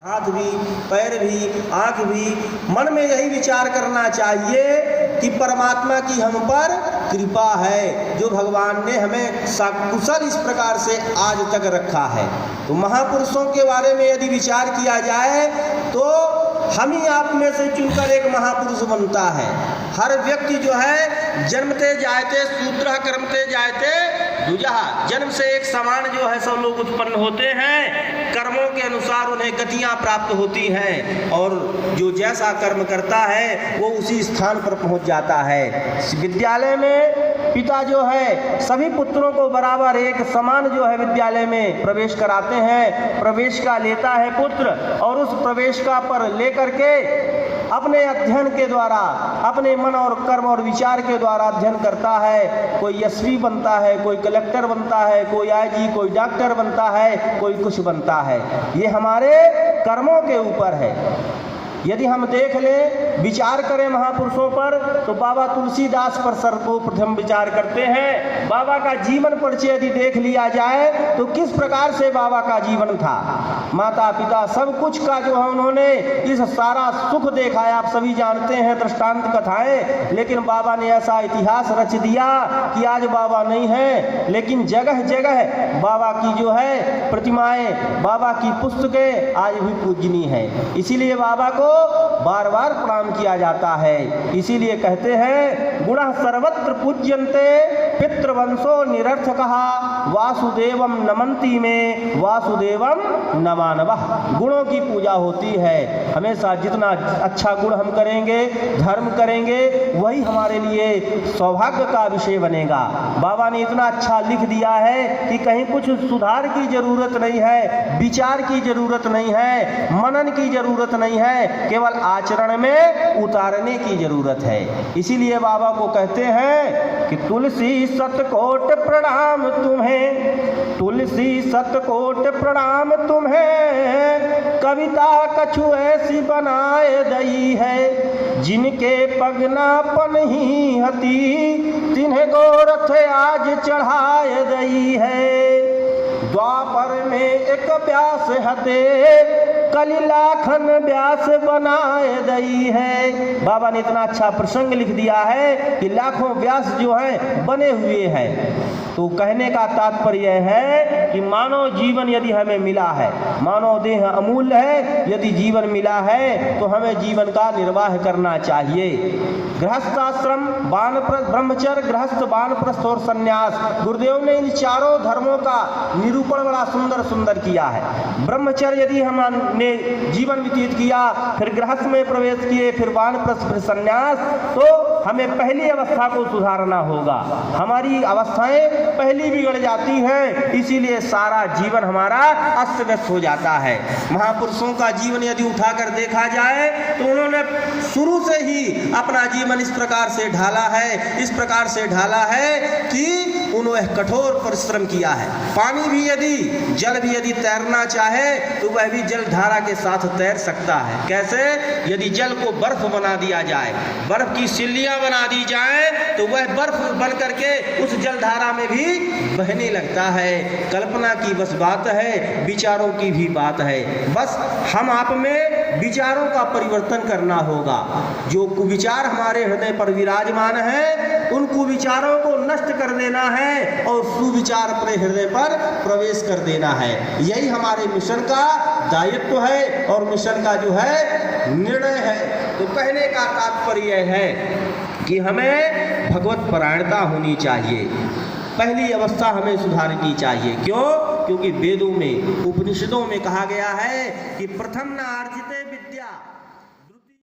हाथ भी, पैर भी, आँख भी, मन में यही विचार करना चाहिए कि परमात्मा की हम पर कृपा है, जो भगवान ने हमें सकुशल इस प्रकार से आज तक रखा है। तो महापुरुषों के बारे में यदि विचार किया जाए तो हम ही आप में से चुनकर एक महापुरुष बनता है। हर व्यक्ति जो है जन्मते जायते शूद्रः कर्मते जायते द्विजः, जन्म से एक समान जो है सब लोग उत्पन्न होते हैं, कर्मों के अनुसार उन्हें गतियां प्राप्त होती हैं और जो जैसा कर्म करता है वो उसी स्थान पर पहुंच जाता है। विद्यालय में पिता जो है सभी पुत्रों को बराबर एक समान जो है विद्यालय में प्रवेश कराते हैं। प्रवेश का लेता है पुत्र और उस प्रवेश का पर लेकर के अपने अध्ययन के द्वारा, अपने मन और कर्म और विचार के द्वारा अध्ययन करता है। कोई एसपी बनता है, कोई कलेक्टर बनता है, कोई आईजी, कोई डॉक्टर बनता है, कोई कुछ बनता है। ये हमारे कर्मों के ऊपर है। यदि हम देख लें, विचार करें महापुरुषों पर, तो बाबा तुलसीदास पर सर्वप्रथम विचार करते हैं। बाबा का जीवन परिचय यदि देख लिया जाए तो किस प्रकार से बाबा का जीवन था। माता पिता सब कुछ का जो है उन्होंने इस सारा सुख देखा है, आप सभी जानते हैं दृष्टांत कथाएं। लेकिन बाबा ने ऐसा इतिहास रच दिया कि आज बाबा नहीं है, लेकिन जगह जगह बाबा की जो है प्रतिमाएं, बाबा की पुस्तकें आज भी पूजनीय है। इसीलिए बाबा को बार बार प्रणाम किया जाता है। इसीलिए कहते हैं गुणः सर्वत्र पूज्यन्ते पितृवंशो निरर्थकः वासुदेवम नमन्ति में वासुदेवम नमानवः। गुणों की पूजा होती है। हमेशा जितना अच्छा गुण हम करेंगे, धर्म करेंगे, वही हमारे लिए सौभाग्य का विषय बनेगा। बाबा ने इतना अच्छा लिख दिया है कि कहीं कुछ सुधार की जरूरत नहीं है, विचार की जरूरत नहीं है, मनन की जरूरत नहीं है, केवल आचरण में उतारने की जरूरत है। इसीलिए बाबा को कहते हैं कि तुलसी सतकोट प्रणाम तुम्हें, तुलसी सतकोट प्रणाम तुम्हें, कविता कछु ऐसी बनाए दई है, जिनके पगनापन ही हती तिन्हें गोरथ आज चढ़ाए दई है। द्वापर में एक व्यास हते कली लाखन व्यास बनाए दई है। बाबा ने इतना अच्छा प्रसंग लिख दिया है कि लाखों व्यास जो हैं बने हुए हैं। तो कहने का तात्पर्य है कि मानव जीवन यदि हमें मिला है, मानव देह अमूल्य है, यदि जीवन मिला है तो हमें जीवन का निर्वाह करना चाहिए। गृहस्थाश्रम, वानप्रस्थ, ब्रह्मचर्य, गृहस्थ, वानप्रस्थ और संन्यास, गुरुदेव ने इन चारों धर्मों का निरूपण बड़ा सुंदर सुंदर किया है। ब्रह्मचर्य यदि हमने जीवन व्यतीत किया, फिर गृहस्थ में प्रवेश किए, फिर वानप्रस्थ, फिर संन्यास, तो हमें पहली अवस्था को सुधारना होगा। हमारी अवस्थाएं पहली बिगड़ जाती हैं, इसीलिए सारा जीवन हमारा अस्त व्यस्त हो जाता है। महापुरुषों का जीवन यदि उठाकर देखा जाए तो उन्होंने शुरू से ही अपना जीवन इस प्रकार से ढाला है, इस प्रकार से ढाला है कि उन्होंने कठोर परिश्रम किया है। पानी भी यदि, जल भी यदि तैरना चाहे तो वह भी जल धारा के साथ तैर सकता है। कैसे? यदि जल को बर्फ बना दिया जाए, बर्फ की सिल्लियां बना दी जाए तो वह बर्फ बन करके उस जल धारा में भी बहने लगता है। कल्पना की बस बात है, विचारों की भी बात है। बस हम आप में विचारों का परिवर्तन करना होगा। जो कुविचार हमारे हृदय पर विराजमान है उन कुविचारों को नष्ट कर देना है और सुविचार अपने हृदय पर प्रवेश कर देना है। यही हमारे मिशन का दायित्व है और मिशन का जो है निर्णय है। तो कहने का तात्पर्य है कि हमें भगवत परायणता होनी चाहिए। पहली अवस्था हमें सुधारनी चाहिए। क्यों? क्योंकि वेदों में, उपनिषदों में कहा गया है कि प्रथम न अर्जिते विद्या